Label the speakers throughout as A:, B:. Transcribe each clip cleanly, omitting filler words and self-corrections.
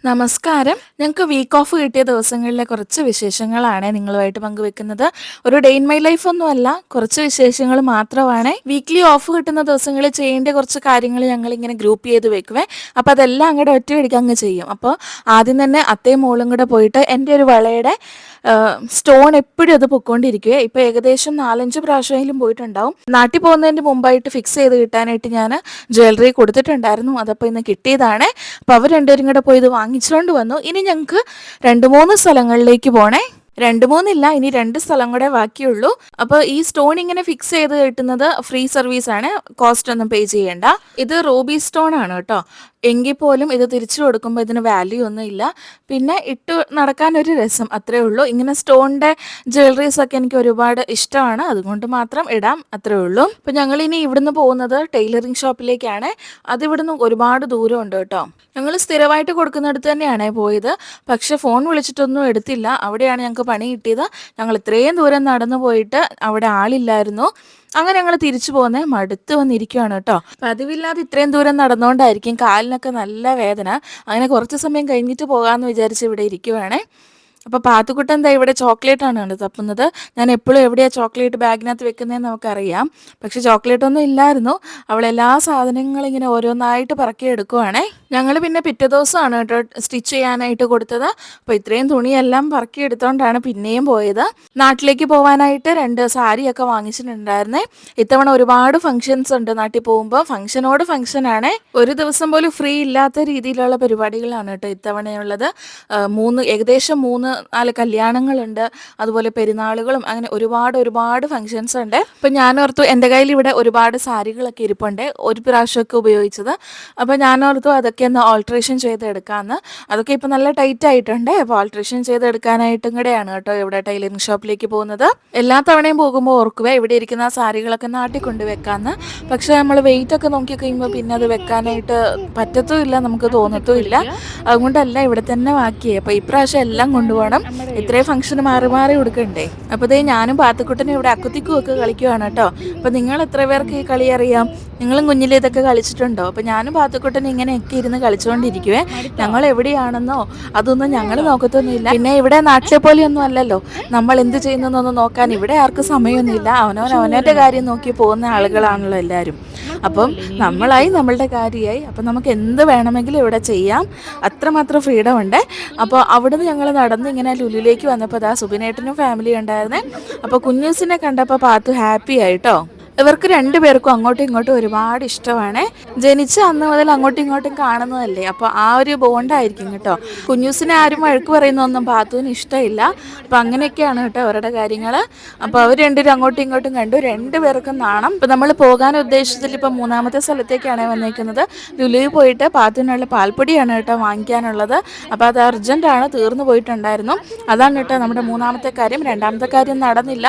A: നമസ്കാരം. ഞങ്ങൾക്ക് week of കിട്ടിയ ദിവസങ്ങളിലെ കുറച്ച് വിശേഷങ്ങളാണ് നിങ്ങളുമായിട്ട് പങ്കുവെക്കുന്നത്. ഒരു ഡേ ഇൻ മൈ ലൈഫ് ഒന്നുമല്ല, കുറച്ച് വിശേഷങ്ങൾ മാത്രമാണ്. വീക്ക്ലി ഓഫ് കിട്ടുന്ന ദിവസങ്ങളിൽ ചെയ്യേണ്ട കുറച്ച് കാര്യങ്ങൾ ഞങ്ങൾ ഇങ്ങനെ ഗ്രൂപ്പ് ചെയ്ത് വെക്കുവേ. അപ്പോൾ അതെല്ലാം അങ്ങോട്ട് ഒറ്റയടിക്ക് അങ്ങ് ചെയ്യും. അപ്പോൾ ആദ്യം തന്നെ അത്തയും മോളും കൂടെ പോയിട്ട് എൻ്റെ ഒരു വളയുടെ സ്റ്റോൺ എപ്പോഴും അത് പൊക്കോണ്ടിരിക്കുവേ. ഇപ്പോൾ ഏകദേശം 4-5 പ്രാവശ്യമെങ്കിലും പോയിട്ടുണ്ടാവും. നാട്ടിൽ പോകുന്നതിന് മുമ്പായിട്ട് ഫിക്സ് ചെയ്ത് കിട്ടാനായിട്ട് ഞാൻ ജ്വല്ലറി കൊടുത്തിട്ടുണ്ടായിരുന്നു. അതപ്പോൾ ഇന്ന് കിട്ടിയതാണ്. അപ്പോൾ അവർ രണ്ടുപേരും കൂടെ പോയി ഇത് വാങ്ങിച്ചുകൊണ്ട് വന്നു. ഇനി ഞങ്ങൾക്ക് 2-3 സ്ഥലങ്ങളിലേക്ക് പോണേ. 2-3 ഇനി 2 സ്ഥലം കൂടെ ബാക്കിയുള്ളൂ. അപ്പോൾ ഈ സ്റ്റോൺ ഇങ്ങനെ ഫിക്സ് ചെയ്ത് കിട്ടുന്നത് ഫ്രീ സർവീസ് ആണ്, കോസ്റ്റ് ഒന്നും പേ ചെയ്യേണ്ട. ഇത് റൂബി സ്റ്റോൺ ആണ് കേട്ടോ. എങ്കിൽ പോലും ഇത് തിരിച്ചു കൊടുക്കുമ്പോൾ ഇതിന് വാല്യൂ ഒന്നും ഇല്ല. പിന്നെ ഇട്ട് നടക്കാനൊരു രസം, അത്രേ ഉള്ളൂ. ഇങ്ങനെ സ്റ്റോണിൻ്റെ ജ്വല്ലറീസ് ഒക്കെ എനിക്ക് ഒരുപാട് ഇഷ്ടമാണ്, അതുകൊണ്ട് മാത്രം ഇടാം, അത്രേ ഉള്ളൂ. അപ്പോൾ ഞങ്ങൾ ഇനി ഇവിടുന്ന് പോകുന്നത് ടൈലറിങ് ഷോപ്പിലേക്കാണ്. അതിവിടുന്ന് ഒരുപാട് ദൂരമുണ്ട് കേട്ടോ. ഞങ്ങൾ സ്ഥിരമായിട്ട് കൊടുക്കുന്നിടത്ത് തന്നെയാണ് പോയത്. പക്ഷെ ഫോൺ വിളിച്ചിട്ടൊന്നും എടുത്തില്ല. അവിടെയാണ് ഞങ്ങൾക്ക് പണി കിട്ടിയത്. ഞങ്ങൾ ഇത്രയും ദൂരം നടന്നു പോയിട്ട് അവിടെ ആളില്ലായിരുന്നു. അങ്ങനെ ഞങ്ങൾ തിരിച്ചു പോകുന്നത് മടുത്ത് വന്നിരിക്കുകയാണ് കേട്ടോ. പതിവില്ലാതെ ഇത്രയും ദൂരം നടന്നുകൊണ്ടായിരിക്കും കാലിനൊക്കെ നല്ല വേദന. അങ്ങനെ കുറച്ച് സമയം കഴിഞ്ഞിട്ട് പോകാമെന്ന് വിചാരിച്ച് ഇവിടെ ഇരിക്കുവാണേ. അപ്പോൾ പാത്തുക്കുട്ടൻ എന്താ ഇവിടെ ചോക്ലേറ്റ് ആണ് കണ്ട് തപ്പുന്നത്. ഞാൻ എപ്പോഴും എവിടെയാണ് ചോക്ലേറ്റ് ബാഗിനകത്ത് വെക്കുന്നതെന്ന് നമുക്കറിയാം. പക്ഷെ ചോക്ലേറ്റ് ഒന്നും ഇല്ലായിരുന്നു. അവളെല്ലാ സാധനങ്ങളും ഇങ്ങനെ ഓരോന്നായിട്ട് പറക്കി എടുക്കുവാണേ. ഞങ്ങൾ പിന്നെ പിറ്റേ ദിവസമാണ് കേട്ടോ സ്റ്റിച്ച് ചെയ്യാനായിട്ട് കൊടുത്തത്. അപ്പോൾ ഇത്രയും തുണിയെല്ലാം പറക്കി എടുത്തോണ്ടാണ് പിന്നെയും പോയത്. നാട്ടിലേക്ക് പോകാനായിട്ട് 2 സാരിയൊക്കെ വാങ്ങിച്ചിട്ടുണ്ടായിരുന്നേ. ഇത്തവണ ഒരുപാട് ഫംഗ്ഷൻസ് ഉണ്ട് നാട്ടിൽ പോകുമ്പോൾ. ഫംഗ്ഷനോട് ഫംഗ്ഷനാണ്. ഒരു ദിവസം പോലും ഫ്രീ ഇല്ലാത്ത രീതിയിലുള്ള പരിപാടികളാണ് കേട്ടോ ഇത്തവണയുള്ളത്. ഏകദേശം 3-4 കല്യാണങ്ങളുണ്ട്, അതുപോലെ പെരുന്നാളുകളും, അങ്ങനെ ഒരുപാട് ഫംഗ്ഷൻസ് ഉണ്ട്. അപ്പം ഞാനോർത്തു എൻ്റെ കയ്യിൽ ഇവിടെ ഒരുപാട് സാരികളൊക്കെ ഇരിപ്പുണ്ട്, ഒരു പ്രാവശ്യമൊക്കെ ഉപയോഗിച്ചത്. അപ്പോൾ ഞാനോർത്തു അതൊക്കെ ഒന്ന് ഓൾട്രേഷൻ ചെയ്തെടുക്കാമെന്ന്. അതൊക്കെ ഇപ്പോൾ നല്ല ടൈറ്റ് ആയിട്ടുണ്ട്. അപ്പോൾ ഓൾട്രേഷൻ ചെയ്തെടുക്കാനായിട്ടും കൂടെയാണ് കേട്ടോ ഇവിടെ ടൈലറിങ് ഷോപ്പിലേക്ക് പോകുന്നത്. എല്ലാ തവണയും പോകുമ്പോൾ ഓർക്കുവേ ഇവിടെ ഇരിക്കുന്ന സാരികളൊക്കെ നാട്ടിൽ കൊണ്ടുവെക്കാമെന്ന്. പക്ഷേ നമ്മൾ വെയിറ്റ് ഒക്കെ നോക്കി കഴിയുമ്പോൾ പിന്നെ അത് വെക്കാനായിട്ട് പറ്റത്തുമില്ല, നമുക്ക് തോന്നത്തുമില്ല. അതുകൊണ്ടല്ല ഇവിടെ തന്നെ ബാക്കിയേ. അപ്പോൾ ഇപ്രാവശ്യം എല്ലാം കൊണ്ടുപോകണം. ഇത്രയും ഫംഗ്ഷന് മാറി മാറി കൊടുക്കണ്ടേ. അപ്പോൾ ഇതേ ഞാനും പാത്തുക്കുട്ടനും ഇവിടെ അക്കുത്തിക്കും ഒക്കെ കളിക്കുവാണ് കേട്ടോ. അപ്പോൾ നിങ്ങൾ എത്ര പേർക്ക് ഈ കളി അറിയാം? നിങ്ങളും കുഞ്ഞിലെ ഇതൊക്കെ കളിച്ചിട്ടുണ്ടോ? അപ്പോൾ ഞാനും പാത്തുക്കുട്ടനും ഇങ്ങനെയൊക്കെ ഇരുന്ന് കളിച്ചുകൊണ്ടിരിക്കുവേ. ഞങ്ങൾ എവിടെയാണെന്നോ അതൊന്നും ഞങ്ങൾ നോക്കത്തൊന്നുമില്ല. പിന്നെ ഇവിടെ നാട്ടിലെ പോലെയൊന്നും അല്ലല്ലോ, നമ്മൾ എന്ത് ചെയ്യുന്നതെന്നൊന്നും നോക്കാൻ ഇവിടെ ആർക്കും സമയമൊന്നുമില്ല. അവനവൻ്റെ കാര്യം നോക്കി പോകുന്ന ആളുകളാണല്ലോ എല്ലാവരും. അപ്പം നമ്മളുടെ കാര്യമായി. അപ്പം നമുക്ക് എന്ത് വേണമെങ്കിലും ഇവിടെ ചെയ്യാം, അത്രമാത്രം ഫ്രീഡം ഉണ്ട്. അപ്പോൾ അവിടുന്ന് ഞങ്ങൾ നടന്ന് ഇങ്ങനെ ലുലുവിലേക്ക് വന്നപ്പോൾ അതാ സുബിനേട്ടനും ഫാമിലി ഉണ്ടായിരുന്നേ. അപ്പോൾ കുഞ്ഞൂസിനെ കണ്ടപ്പോൾ പാത്തു ഹാപ്പി ആയിട്ടോ. ഇവർക്ക് 2 പേർക്കും അങ്ങോട്ടും ഇങ്ങോട്ടും ഒരുപാട് ഇഷ്ടമാണ്. ജനിച്ച അന്ന് മുതൽ അങ്ങോട്ടും ഇങ്ങോട്ടും കാണുന്നതല്ലേ, അപ്പോൾ ആ ഒരു ബോണ്ടായിരിക്കും കേട്ടോ. കുഞ്ഞൂസിനെ ആരും വഴക്ക് പറയുന്നൊന്നും പാത്തുവിന് ഇഷ്ടമില്ല. അപ്പം അങ്ങനെയൊക്കെയാണ് കേട്ടോ അവരുടെ കാര്യങ്ങൾ. അപ്പോൾ അവർ 2 പേരും അങ്ങോട്ടും ഇങ്ങോട്ടും കണ്ടു. 2 പേർക്കും നാണം. ഇപ്പോൾ നമ്മൾ പോകാൻ ഉദ്ദേശത്തിൽ ഇപ്പം 3-ാമത്തെ സ്ഥലത്തേക്കാണ് വന്നിരിക്കുന്നത്. ലുലുവിൽ പോയിട്ട് പാത്തുവിനുള്ള പാൽപ്പൊടിയാണ് കേട്ടോ വാങ്ങിക്കാനുള്ളത്. അപ്പോൾ അത് അർജൻറ്റാണ്, തീർന്നു പോയിട്ടുണ്ടായിരുന്നു. അതാണ് കേട്ടോ നമ്മുടെ 3-ാമത്തെ കാര്യം. 2-ാമത്തെ കാര്യം നടന്നില്ല.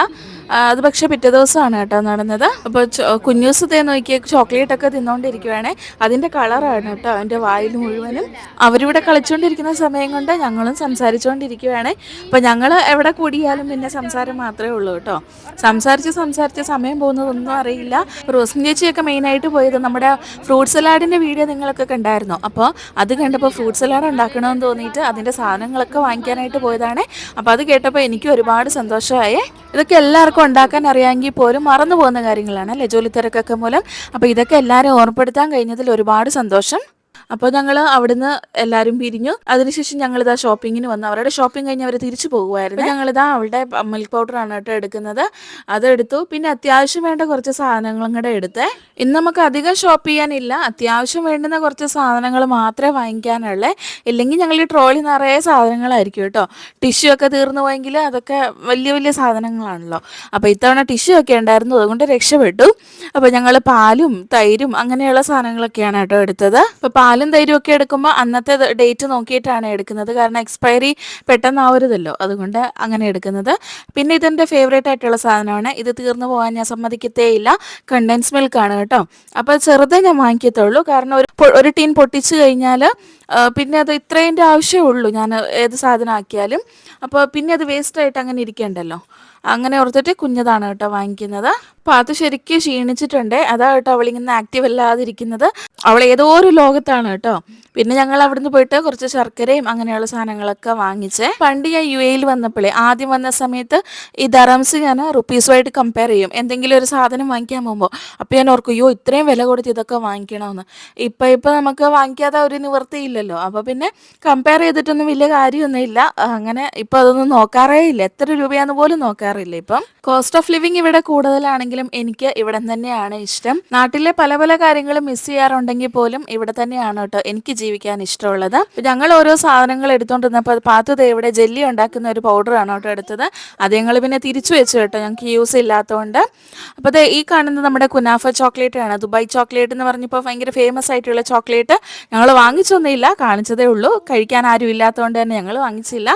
A: അത് പക്ഷേ പിറ്റേ ദിവസമാണ് കേട്ടോ നടന്നത്. അപ്പോൾ കുഞ്ഞൂസ് നോക്കിയ ചോക്ലേറ്റ് ഒക്കെ തിന്നുകൊണ്ടിരിക്കുവാണേ. അതിൻ്റെ കളറാണ് കേട്ടോ അവൻ്റെ വായിൽ മുഴുവനും. അവരിവിടെ കളിച്ചുകൊണ്ടിരിക്കുന്ന സമയം കൊണ്ട് ഞങ്ങളും സംസാരിച്ചുകൊണ്ടിരിക്കുവാണ്. അപ്പോൾ ഞങ്ങൾ എവിടെ കൂടിയാലും പിന്നെ സംസാരം മാത്രമേ ഉള്ളൂ കേട്ടോ. സംസാരിച്ച് സമയം പോകുന്നതൊന്നും അറിയില്ല. റോസ്മിൻ ചേച്ചിയൊക്കെ മെയിനായിട്ട് പോയത് നമ്മുടെ ഫ്രൂട്ട് സലാഡിൻ്റെ വീഡിയോ നിങ്ങളൊക്കെ കണ്ടായിരുന്നു. അപ്പോൾ അത് കണ്ടപ്പോൾ ഫ്രൂട്ട് സലാഡ് ഉണ്ടാക്കണമെന്ന് തോന്നിയിട്ട് അതിൻ്റെ സാധനങ്ങളൊക്കെ വാങ്ങിക്കാനായിട്ട് പോയതാണ്. അപ്പോൾ അത് കേട്ടപ്പോൾ എനിക്ക് ഒരുപാട് സന്തോഷമായേ. ഇതൊക്കെ എല്ലാവർക്കും ഉണ്ടാക്കാൻ അറിയാമെങ്കിൽ പോലും മറന്നു പോകുന്ന കാര്യങ്ങളാണ് അല്ലേ, ജോലി തിരക്കൊക്കെ മൂലം. അപ്പോൾ ഇതൊക്കെ എല്ലാവരും ഓർമ്മപ്പെടുത്താൻ കഴിഞ്ഞതിൽ ഒരുപാട് സന്തോഷം. അപ്പോൾ ഞങ്ങൾ അവിടുന്ന് എല്ലാവരും പിരിഞ്ഞു. അതിനുശേഷം ഞങ്ങളിതാ ഷോപ്പിങ്ങിന് വന്നു. അവരുടെ ഷോപ്പിംഗ് കഴിഞ്ഞ് അവർ തിരിച്ചു പോകുമായിരുന്നു. ഞങ്ങളിതാ അവളുടെ മിൽക്ക് പൗഡറാണ് കേട്ടോ എടുക്കുന്നത്. അതെടുത്തു. പിന്നെ അത്യാവശ്യം വേണ്ട കുറച്ച് സാധനങ്ങളും കൂടെ എടുത്തേ. ഇന്ന് നമുക്ക് അധികം ഷോപ്പ് ചെയ്യാനില്ല, അത്യാവശ്യം വേണ്ടുന്ന കുറച്ച് സാധനങ്ങൾ മാത്രമേ വാങ്ങിക്കാനുള്ളേ. ഇല്ലെങ്കിൽ ഞങ്ങൾ ഈ ട്രോളി നിറയെ സാധനങ്ങളായിരിക്കും കേട്ടോ. ടിഷ്യൂ ഒക്കെ തീർന്നു പോയെങ്കിൽ അതൊക്കെ വലിയ സാധനങ്ങളാണല്ലോ. അപ്പോൾ ഇത്തവണ ടിഷ്യൂ ഒക്കെ ഉണ്ടായിരുന്നു, അതുകൊണ്ട് രക്ഷപ്പെട്ടു. അപ്പോൾ ഞങ്ങൾ പാലും തൈരും അങ്ങനെയുള്ള സാധനങ്ങളൊക്കെയാണ് കേട്ടോ എടുത്തത്. അപ്പോൾ പാലും തൈരും ഒക്കെ എടുക്കുമ്പോൾ അന്നത്തെ ഡേറ്റ് നോക്കിയിട്ടാണ് എടുക്കുന്നത്, കാരണം എക്സ്പയറി പെട്ടെന്നാവരുതല്ലോ, അതുകൊണ്ട് അങ്ങനെ എടുക്കുന്നത്. പിന്നെ ഇതെൻ്റെ ഫേവറേറ്റ് ആയിട്ടുള്ള സാധനമാണ്. ഇത് തീർന്നു പോകാൻ ഞാൻ സമ്മതിക്കത്തേയില്ല. കണ്ടൻസ് മിൽക്കാണ് കേട്ടോ. അപ്പോൾ ചെറുതേ ഞാൻ വാങ്ങിക്കത്തുള്ളൂ, കാരണം ഒരു ടീൻ പൊട്ടിച്ചു കഴിഞ്ഞാൽ പിന്നെ അത് ഇത്രേൻ്റെ ആവശ്യമേ ഉള്ളൂ ഞാൻ ഏത് സാധനം ആക്കിയാലും. അപ്പോൾ പിന്നെ അത് വേസ്റ്റായിട്ട് അങ്ങനെ ഇരിക്കണ്ടല്ലോ, അങ്ങനെ ഓർത്തിട്ട് കുഞ്ഞതാണ് കേട്ടോ വാങ്ങിക്കുന്നത്. അപ്പോൾ അത് ശരിക്കും ക്ഷീണിച്ചിട്ടുണ്ട്, അതാ കേട്ടോ അവളിങ്ങനെ ആക്റ്റീവ് അല്ലാതിരിക്കുന്നത്. അവൾ ഏതോ ഒരു ലോകത്താണ് കേട്ടോ. പിന്നെ ഞങ്ങൾ അവിടുന്ന് പോയിട്ട് കുറച്ച് ശർക്കരയും അങ്ങനെയുള്ള സാധനങ്ങളൊക്കെ വാങ്ങിച്ചേ. പണ്ട് ഞാൻ UAE വന്നപ്പോഴേ, ആദ്യം വന്ന സമയത്ത് ഈ ദറംസ് ഞാൻ റുപ്പീസുമായിട്ട് കമ്പയർ ചെയ്യും എന്തെങ്കിലും ഒരു സാധനം വാങ്ങിക്കാൻ പോകുമ്പോൾ. അപ്പോൾ ഞാൻ ഓർക്കും, അയ്യോ ഇത്രയും വില കൊടുത്ത് ഇതൊക്കെ വാങ്ങിക്കണമെന്ന്. ഇപ്പം നമുക്ക് വാങ്ങിക്കാതെ ഒരു നിവൃത്തിയില്ലല്ലോ. അപ്പോൾ പിന്നെ കമ്പയർ ചെയ്തിട്ടൊന്നും വലിയ കാര്യമൊന്നുമില്ല. അങ്ങനെ ഇപ്പം അതൊന്നും നോക്കാറേ ഇല്ല, എത്ര രൂപയാണെന്ന് പോലും നോക്കാറില്ല. ഇപ്പം കോസ്റ്റ് ഓഫ് ലിവിങ് ഇവിടെ കൂടുതലാണെങ്കിലും എനിക്ക് ഇവിടെ തന്നെയാണ് ഇഷ്ടം. നാട്ടിലെ പല പല കാര്യങ്ങളും മിസ് ചെയ്യാറുണ്ടെങ്കിൽ പോലും ഇവിടെ തന്നെയാണ് കേട്ടോ എനിക്ക് ജീവിക്കാൻ ഇഷ്ടമുള്ളത്. ഞങ്ങൾ ഓരോ സാധനങ്ങൾ എടുത്തുകൊണ്ടിരുന്നപ്പോൾ പാത്തത് ഇവിടെ ജെല്ലി ഉണ്ടാക്കുന്ന ഒരു പൗഡറാണ് കേട്ടോ എടുത്തത്. അത് ഞങ്ങൾ പിന്നെ തിരിച്ചു വെച്ചു കേട്ടോ, ഞങ്ങൾക്ക് യൂസ് ഇല്ലാത്തതുകൊണ്ട്. അപ്പോൾ ഈ കാണുന്നത് നമ്മുടെ കുനാഫ ചോക്ലേറ്റ് ആണ്, ദുബായ് ചോക്ലേറ്റ് എന്ന് പറഞ്ഞപ്പോൾ ഭയങ്കര ഫേമസ് ആയിട്ടുള്ള ചോക്ലേറ്റ്. ഞങ്ങൾ വാങ്ങിച്ചൊന്നുമില്ല, കാണിച്ചതേ ഉള്ളൂ. കഴിക്കാൻ ആരും ഇല്ലാത്തതുകൊണ്ട് തന്നെ ഞങ്ങൾ വാങ്ങിച്ചില്ല.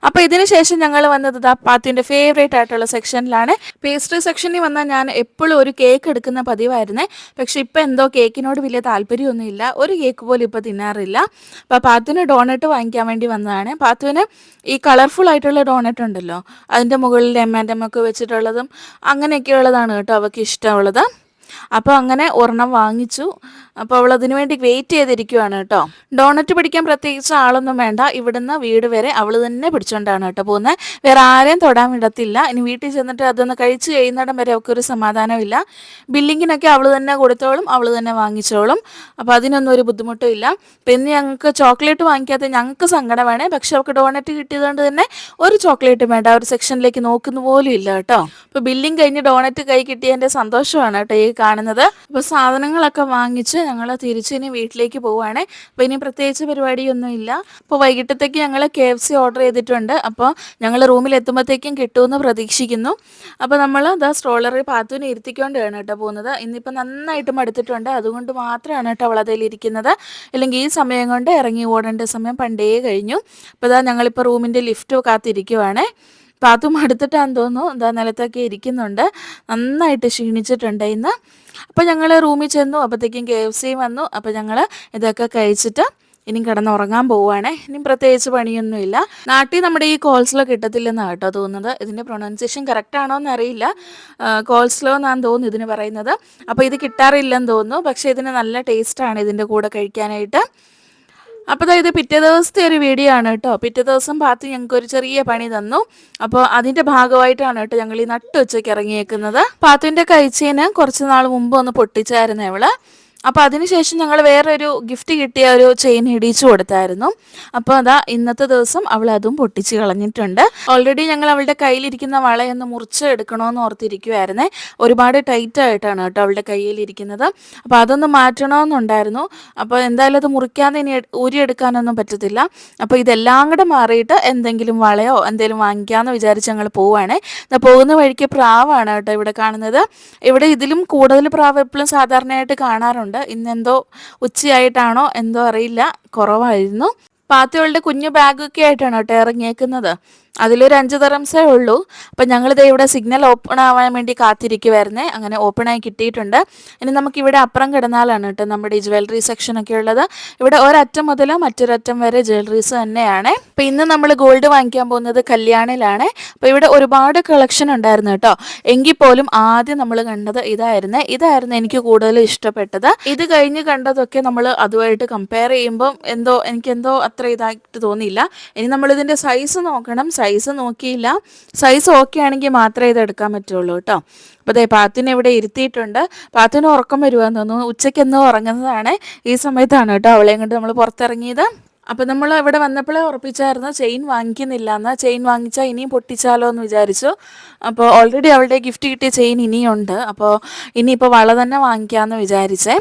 A: അപ്പോൾ ഇതിന് ശേഷം ഞങ്ങൾ വന്നത് പാത്തുവിൻ്റെ ഫേവറേറ്റ് ആയിട്ടുള്ള സെക്ഷനിലാണ്. പേസ്ട്രി സെക്ഷനിൽ വന്നാൽ ഞാൻ എപ്പോഴും ഒരു കേക്ക് എടുക്കുന്ന പതിവായിരുന്നേ. പക്ഷെ ഇപ്പം എന്തോ കേക്കിനോട് വലിയ താല്പര്യമൊന്നുമില്ല, ഒരു കേക്ക് പോലും ഇപ്പോൾ തിന്നാറില്ല. അപ്പോൾ പാത്തുവിന് ഡോണറ്റ് വാങ്ങിക്കാൻ വേണ്ടി വന്നതാണ്. പാത്തുവിന് ഈ കളർഫുൾ ആയിട്ടുള്ള ഡോണറ്റ് ഉണ്ടല്ലോ, അതിൻ്റെ മുകളിൽ M&M ഒക്കെ വെച്ചിട്ടുള്ളതും അങ്ങനെയൊക്കെയുള്ളതാണ് കേട്ടോ അവൾക്ക് ഇഷ്ടമുള്ളത്. അപ്പോൾ അങ്ങനെ ഒരെണ്ണം വാങ്ങിച്ചു. അപ്പോൾ അവൾ അതിനു വേണ്ടി വെയിറ്റ് ചെയ്തിരിക്കുവാണ് കേട്ടോ. ഡോണറ്റ് പിടിക്കാൻ പ്രത്യേകിച്ച് ആളൊന്നും വേണ്ട, ഇവിടുന്ന് വീട് വരെ അവൾ തന്നെ പിടിച്ചോണ്ടാണ് കേട്ടോ പോകുന്നത്. വേറെ ആരെയും തൊടാൻ വിടത്തില്ല. ഇനി വീട്ടിൽ ചെന്നിട്ട് അതൊന്ന് കഴിച്ച് കഴിയുന്നിടം വരെ അവൾക്ക് ഒരു സമാധാനമില്ല. ബില്ലിങ്ങിനൊക്കെ അവൾ തന്നെ കൊടുത്തോളും, അവൾ തന്നെ വാങ്ങിച്ചോളും. അപ്പോൾ അതിനൊന്നും ഒരു ബുദ്ധിമുട്ടും ഇല്ല. പിന്നെ ഞങ്ങൾക്ക് ചോക്ലേറ്റ് വാങ്ങിക്കാത്ത ഞങ്ങൾക്ക് സങ്കടമാണ്. പക്ഷെ അവൾക്ക് ഡോണറ്റ് കിട്ടിയതുകൊണ്ട് തന്നെ ഒരു ചോക്ലേറ്റും വേണ്ട, ഒരു സെക്ഷനിലേക്ക് നോക്കുന്ന പോലും ഇല്ല കേട്ടോ. അപ്പോൾ ബില്ലിങ് കഴിഞ്ഞ് ഡോണറ്റ് കൈ കിട്ടിയതിൻ്റെ സന്തോഷമാണ് കേട്ടോ ഈ കാണുന്നത്. അപ്പോൾ സാധനങ്ങളൊക്കെ വാങ്ങിച്ച് ഞങ്ങൾ തിരിച്ച് ഇനി വീട്ടിലേക്ക് പോവുകയാണ്. അപ്പോൾ ഇനി പ്രത്യേകിച്ച് പരിപാടിയൊന്നും ഇല്ല. അപ്പോൾ വൈകിട്ടത്തേക്ക് ഞങ്ങൾ KFC ഓർഡർ ചെയ്തിട്ടുണ്ട്. അപ്പോൾ ഞങ്ങൾ റൂമിൽ എത്തുമ്പോഴത്തേക്കും കിട്ടുമെന്ന് പ്രതീക്ഷിക്കുന്നു. അപ്പോൾ നമ്മൾ സ്ട്രോളറിൽ പാത്തുവിനെ ഇരുത്തിക്കൊണ്ടാണ് കേട്ടോ പോകുന്നത്. ഇന്നിപ്പോൾ നന്നായിട്ട് മടുത്തിട്ടുണ്ട്, അതുകൊണ്ട് മാത്രമാണ് കേട്ടോ അവൾ അതിലിരിക്കുന്നത്. അല്ലെങ്കിൽ ഈ സമയം കൊണ്ട് ഇറങ്ങി ഓടേണ്ട സമയം പണ്ടേ കഴിഞ്ഞു. അപ്പോൾ ഞങ്ങളിപ്പോൾ റൂമിൻ്റെ ലിഫ്റ്റ് കാത്തിരിക്കുവാണ്. പാത്തു മടുത്തിട്ടാന്ന് തോന്നുന്നു, നിലത്തൊക്കെ ഇരിക്കുന്നുണ്ട്, നന്നായിട്ട് ക്ഷീണിച്ചിട്ടുണ്ട് ഇന്ന്. അപ്പോൾ ഞങ്ങൾ റൂമിൽ ചെന്നു, അപ്പോഴത്തേക്കും KFC വന്നു. അപ്പോൾ ഞങ്ങൾ ഇതൊക്കെ കഴിച്ചിട്ട് ഇനി കിടന്നുറങ്ങാൻ പോവുകയാണ്. ഇനി പ്രത്യേകിച്ച് പണിയൊന്നുമില്ല. നാട്ടിൽ നമ്മുടെ ഈ കോൾസ്ലോ കിട്ടത്തില്ലെന്നാണ് കേട്ടോ തോന്നുന്നത്. ഇതിൻ്റെ പ്രൊനൗൺസിയേഷൻ കറക്റ്റ് ആണോ എന്നറിയില്ല, കോൾസ്ലോ എന്നാണ് തോന്നുന്നു ഇതിന് പറയുന്നത്. അപ്പോൾ ഇത് കിട്ടാറില്ലെന്ന് തോന്നുന്നു. പക്ഷേ ഇതിന് നല്ല ടേസ്റ്റാണ് ഇതിൻ്റെ കൂടെ കഴിക്കാനായിട്ട്. അപ്പോൾ ഇത് പിറ്റേ ദിവസത്തെ ഒരു വീഡിയോ ആണ് കേട്ടോ. പിറ്റേ ദിവസം പാത്തു ഞങ്ങൾക്ക് ഒരു ചെറിയ പണി തന്നു. അപ്പോൾ അതിൻ്റെ ഭാഗമായിട്ടാണ് കേട്ടോ ഞങ്ങൾ ഈ നട്ടുച്ചയ്ക്ക് ഇറങ്ങിയേക്കുന്നത്. പാത്തുവിൻ്റെ കഴിച്ചതിന് കുറച്ച് നാൾ മുമ്പ് ഒന്ന് പൊട്ടിച്ചായിരുന്നു അവള്. അപ്പോൾ അതിനുശേഷം ഞങ്ങൾ വേറൊരു ഗിഫ്റ്റ് കിട്ടിയ ഒരു ചെയിൻ ഇടിച്ചു കൊടുത്തായിരുന്നു. അപ്പോൾ ഇന്നത്തെ ദിവസം അവൾ അതും പൊട്ടിച്ച് കളഞ്ഞിട്ടുണ്ട്. ഓൾറെഡി ഞങ്ങൾ അവളുടെ കയ്യിലിരിക്കുന്ന വളയൊന്ന് മുറിച്ച് എടുക്കണമെന്ന് ഓർത്തിരിക്കുമായിരുന്നേ. ഒരുപാട് ടൈറ്റ് ആയിട്ടാണ് കേട്ടോ അവളുടെ കയ്യിലിരിക്കുന്നത്. അപ്പോൾ അതൊന്ന് മാറ്റണമെന്നുണ്ടായിരുന്നു. അപ്പോൾ എന്തായാലും അത് മുറിക്കാതെ ഇനി ഊരിയെടുക്കാനൊന്നും പറ്റത്തില്ല. അപ്പോൾ ഇതെല്ലാം കൂടെ മാറിയിട്ട് എന്തെങ്കിലും വളയോ എന്തെങ്കിലും വാങ്ങിക്കാമെന്ന് വിചാരിച്ച് ഞങ്ങൾ പോവുകയാണ്. പോകുന്ന വഴിക്ക് പ്രാവാണ് കേട്ടോ ഇവിടെ കാണുന്നത്. ഇവിടെ ഇതിലും കൂടുതൽ പ്രാവ് എപ്പോഴും സാധാരണയായിട്ട് കാണാറുണ്ട്. ഇന്നെന്തോ ഉച്ചയായിട്ടാണോ എന്തോ അറിയില്ല, കുറവായിരുന്നു. പാത്തുകളുടെ കുഞ്ഞു ബാഗൊക്കെ ആയിട്ടാണ് കേട്ടോ ഇറങ്ങിയേക്കുന്നത്. അതിലൊരു 5 ദിർഹംസേ ഉള്ളൂ. അപ്പം ഞങ്ങളിത് ഇവിടെ സിഗ്നൽ ഓപ്പൺ ആവാൻ വേണ്ടി കാത്തിരിക്കുമായിരുന്നേ. അങ്ങനെ ഓപ്പണായി കിട്ടിയിട്ടുണ്ട്. ഇനി നമുക്കിവിടെ അപ്പുറം കിടന്നാലാണ് കേട്ടോ നമ്മുടെ ഈ ജ്വല്ലറി സെക്ഷനൊക്കെ ഉള്ളത്. ഇവിടെ ഒരറ്റം മുതൽ മറ്റൊരറ്റം വരെ ജ്വല്ലറീസ് തന്നെയാണ്. അപ്പം ഇന്ന് നമ്മൾ ഗോൾഡ് വാങ്ങിക്കാൻ പോകുന്നത് കല്യാണിലാണ്. അപ്പോൾ ഇവിടെ ഒരുപാട് കളക്ഷൻ ഉണ്ടായിരുന്നു കേട്ടോ. എങ്കിൽ പോലും ആദ്യം നമ്മൾ കണ്ടത് ഇതായിരുന്നു എനിക്ക് കൂടുതൽ ഇഷ്ടപ്പെട്ടത്. ഇത് കഴിഞ്ഞ് കണ്ടതൊക്കെ നമ്മൾ അതുമായിട്ട് കമ്പയർ ചെയ്യുമ്പം എനിക്കെന്തോ അത്ര ഇതായിട്ട് തോന്നിയില്ല. ഇനി നമ്മളിതിൻ്റെ സൈസ് നോക്കണം. സൈസ് നോക്കിയില്ല. സൈസ് ഓക്കെ ആണെങ്കിൽ മാത്രമേ ഇത് എടുക്കാൻ പറ്റുള്ളൂ കേട്ടോ. അപ്പോൾ പാത്തുവിനെ ഇവിടെ ഇരുത്തിയിട്ടുണ്ട്. പാത്തുവിന് ഉറക്കം വരുവാന്ന് തോന്നുന്നു. ഉച്ചയ്ക്കെന്നോ ഉറങ്ങുന്നതാണ്. ഈ സമയത്താണ് കേട്ടോ അവളെയും കൊണ്ട് നമ്മൾ പുറത്തിറങ്ങിയത്. അപ്പോൾ നമ്മൾ ഇവിടെ വന്നപ്പോഴേ ഉറപ്പിച്ചായിരുന്നു ചെയിൻ വാങ്ങിക്കുന്നില്ല എന്ന്. ചെയിൻ വാങ്ങിച്ചാൽ ഇനിയും പൊട്ടിച്ചാലോ എന്ന് വിചാരിച്ചു. അപ്പോൾ ഓൾറെഡി അവളുടെ ഗിഫ്റ്റ് കിട്ടിയ ചെയിൻ ഇനിയുണ്ട്. അപ്പോൾ ഇനിയിപ്പോൾ വള തന്നെ വാങ്ങിക്കാമെന്ന് വിചാരിച്ചേ.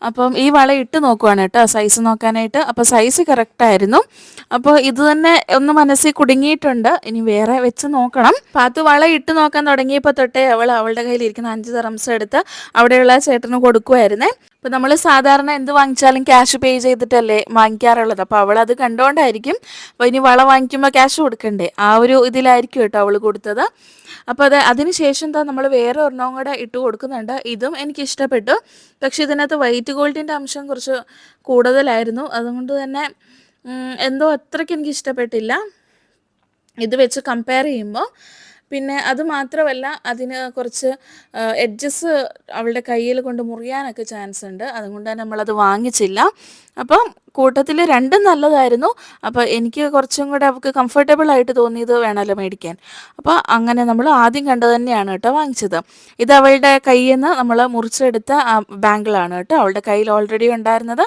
A: അപ്പം ഈ വള ഇട്ട് നോക്കുവാണ് കേട്ടോ സൈസ് നോക്കാനായിട്ട്. അപ്പോൾ സൈസ് കറക്റ്റായിരുന്നു. അപ്പോൾ ഇത് തന്നെ ഒന്ന് മനസ്സിൽ കുടുങ്ങിയിട്ടുണ്ട്. ഇനി വേറെ വെച്ച് നോക്കണം. പാത്തു വള ഇട്ട് നോക്കാൻ തുടങ്ങിയപ്പോൾ തൊട്ടേ അവളുടെ കയ്യിലിരിക്കുന്ന 5 ദിർഹംസ് എടുത്ത് അവിടെയുള്ള ചേട്ടന് കൊടുക്കുമായിരുന്നേ. അപ്പോൾ നമ്മൾ സാധാരണ എന്ത് വാങ്ങിച്ചാലും ക്യാഷ് പേ ചെയ്തിട്ടല്ലേ വാങ്ങിക്കാറുള്ളത്. അപ്പോൾ അവളത് കണ്ടുകൊണ്ടായിരിക്കും. അപ്പോൾ ഇനി വള വാങ്ങിക്കുമ്പോൾ ക്യാഷ് കൊടുക്കണ്ടേ, ആ ഒരു ഇതിലായിരിക്കും കേട്ടോ അവൾ കൊടുത്തത്. അപ്പോൾ അതിന് ശേഷം നമ്മൾ വേറെ ഒരെണ്ണവും കൂടെ ഇട്ട് കൊടുക്കുന്നുണ്ട്. ഇതും എനിക്ക് ഇഷ്ടപ്പെട്ടു. പക്ഷെ ഇതിനകത്ത് വൈറ്റ് വൈറ്റ് ഗോൾഡിൻ്റെ അംശം കുറച്ച് കൂടുതലായിരുന്നു. അതുകൊണ്ട് തന്നെ എന്തോ അത്രയ്ക്ക് എനിക്ക് ഇഷ്ടപ്പെട്ടില്ല ഇത് വെച്ച് കമ്പയർ ചെയ്യുമ്പോൾ. പിന്നെ അത് മാത്രമല്ല അതിന് കുറച്ച് എഡ്ജസ് അവളുടെ കയ്യിൽ കൊണ്ട് മുറിയാനൊക്കെ ചാൻസ് ഉണ്ട്. അതുകൊണ്ട് തന്നെ നമ്മളത് വാങ്ങിച്ചില്ല. അപ്പം കൂട്ടത്തിൽ രണ്ടും നല്ലതായിരുന്നു. അപ്പോൾ എനിക്ക് കുറച്ചും കൂടെ അവൾക്ക് കംഫർട്ടബിൾ ആയിട്ട് തോന്നിയത് വേണമല്ലോ മേടിക്കാൻ. അപ്പോൾ അങ്ങനെ നമ്മൾ ആദ്യം കണ്ടത് തന്നെയാണ് കേട്ടോ വാങ്ങിച്ചത്. ഇത് അവളുടെ കയ്യിൽ നിന്ന് നമ്മൾ മുറിച്ചെടുത്ത ബാങ്കിളാണ് കേട്ടോ. അവളുടെ കയ്യിൽ ഓൾറെഡി ഉണ്ടായിരുന്നത്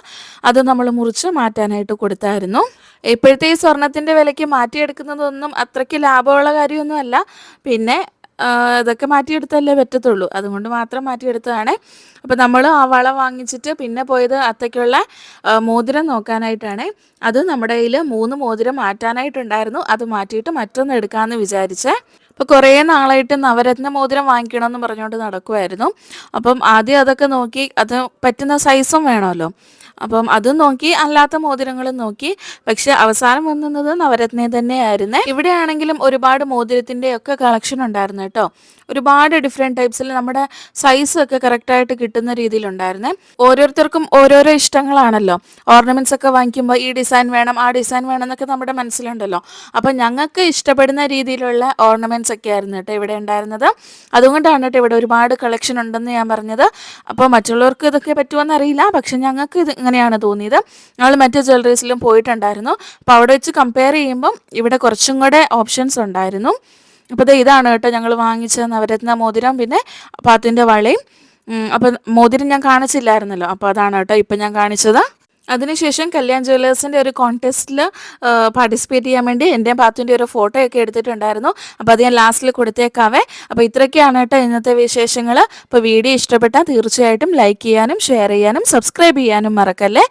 A: അത് നമ്മൾ മുറിച്ച് മാറ്റാനായിട്ട് കൊടുത്തായിരുന്നു. ഇപ്പോഴത്തെ ഈ സ്വർണത്തിൻ്റെ വിലയ്ക്ക് മാറ്റിയെടുക്കുന്നതൊന്നും അത്രയ്ക്ക് ലാഭമുള്ള കാര്യമൊന്നുമല്ല. പിന്നെ ഇതൊക്കെ മാറ്റിയെടുത്തല്ലേ പറ്റത്തുള്ളൂ. അതുകൊണ്ട് മാത്രം മാറ്റിയെടുത്തതാണ്. അപ്പോൾ നമ്മൾ ആ വള വാങ്ങിച്ചിട്ട് പിന്നെ പോയത് അത്തയ്ക്കുള്ള മോതിരം നോക്കാനായിട്ടാണ്. അത് നമ്മുടെ കയ്യിൽ 3 മോതിരം മാറ്റാനായിട്ടുണ്ടായിരുന്നു. അത് മാറ്റിയിട്ട് മറ്റൊന്ന് എടുക്കാമെന്ന് വിചാരിച്ചേ. അപ്പോൾ കുറേ നാളായിട്ട് നവരത്ന മോതിരം വാങ്ങിക്കണമെന്ന് പറഞ്ഞുകൊണ്ട് നടക്കുമായിരുന്നു. അപ്പം ആദ്യം അതൊക്കെ നോക്കി, അത് പറ്റുന്ന സൈസും വേണമല്ലോ. അപ്പം അതും നോക്കി, അല്ലാത്ത മോതിരങ്ങളും നോക്കി. പക്ഷെ അവസാനം വന്നത് നവരത്ന തന്നെയായിരുന്നേ. ഇവിടെ ആണെങ്കിലും ഒരുപാട് മോതിരത്തിൻ്റെ ഒക്കെ കളക്ഷൻ ഉണ്ടായിരുന്നു കേട്ടോ. ഒരുപാട് ഡിഫറെൻറ്റ് ടൈപ്സിൽ നമ്മുടെ സൈസൊക്കെ കറക്റ്റായിട്ട് കിട്ടുന്ന രീതിയിലുണ്ടായിരുന്നേ. ഓരോരുത്തർക്കും ഓരോരോ ഇഷ്ടങ്ങളാണല്ലോ. ഓർണമെൻറ്റ്സ് ഒക്കെ വാങ്ങിക്കുമ്പോൾ ഈ ഡിസൈൻ വേണം, ആ ഡിസൈൻ വേണം എന്നൊക്കെ നമ്മുടെ മനസ്സിലുണ്ടല്ലോ. അപ്പം ഞങ്ങൾക്ക് ഇഷ്ടപ്പെടുന്ന രീതിയിലുള്ള ഓർണമെൻറ്റ്സ് ഒക്കെ ആയിരുന്നു കേട്ടോ ഇവിടെ ഉണ്ടായിരുന്നത്. അതുകൊണ്ടാണ് കേട്ടോ ഇവിടെ ഒരുപാട് കളക്ഷൻ ഉണ്ടെന്ന് ഞാൻ പറഞ്ഞത്. അപ്പോൾ മറ്റുള്ളവർക്ക് ഇതൊക്കെ പറ്റുമെന്ന് അറിയില്ല, പക്ഷെ ഞങ്ങൾക്ക് ഇത് ഇങ്ങനെയാണ് തോന്നിയത്. ഞങ്ങൾ മറ്റ് ജ്വല്ലറീസിലും പോയിട്ടുണ്ടായിരുന്നു. അപ്പോൾ അവിടെ വെച്ച് കമ്പയർ ചെയ്യുമ്പം ഇവിടെ കുറച്ചും കൂടെ ഓപ്ഷൻസ് ഉണ്ടായിരുന്നു. അപ്പോൾ ഇതാണ് കേട്ടോ ഞങ്ങൾ വാങ്ങിച്ച നവരത്ന മോതിരം, പിന്നെ പാത്തിൻ്റെ വളയും. അപ്പം മോതിരം ഞാൻ കാണിച്ചില്ലായിരുന്നല്ലോ, അപ്പോൾ അതാണ് കേട്ടോ ഇപ്പം ഞാൻ കാണിച്ചത്. അതിനുശേഷം കല്യാൺ ജ്വല്ലേഴ്സിൻ്റെ ഒരു കോൺടെസ്റ്റിൽ പാർട്ടിസിപ്പേറ്റ് ചെയ്യാൻ വേണ്ടി എൻ്റെയും പാത്തുൻ്റെ ഒരു ഫോട്ടോ ഒക്കെ എടുത്തിട്ടുണ്ടായിരുന്നു. അപ്പോൾ അത് ഞാൻ ലാസ്റ്റിൽ കൊടുത്തേക്കാവേ. അപ്പോൾ ഇത്രയൊക്കെയാണ് കേട്ടോ ഇന്നത്തെ വിശേഷങ്ങൾ. അപ്പോൾ വീഡിയോ ഇഷ്ടപ്പെട്ടാൽ തീർച്ചയായിട്ടും ലൈക്ക് ചെയ്യാനും ഷെയർ ചെയ്യാനും സബ്സ്ക്രൈബ് ചെയ്യാനും മറക്കല്ലേ.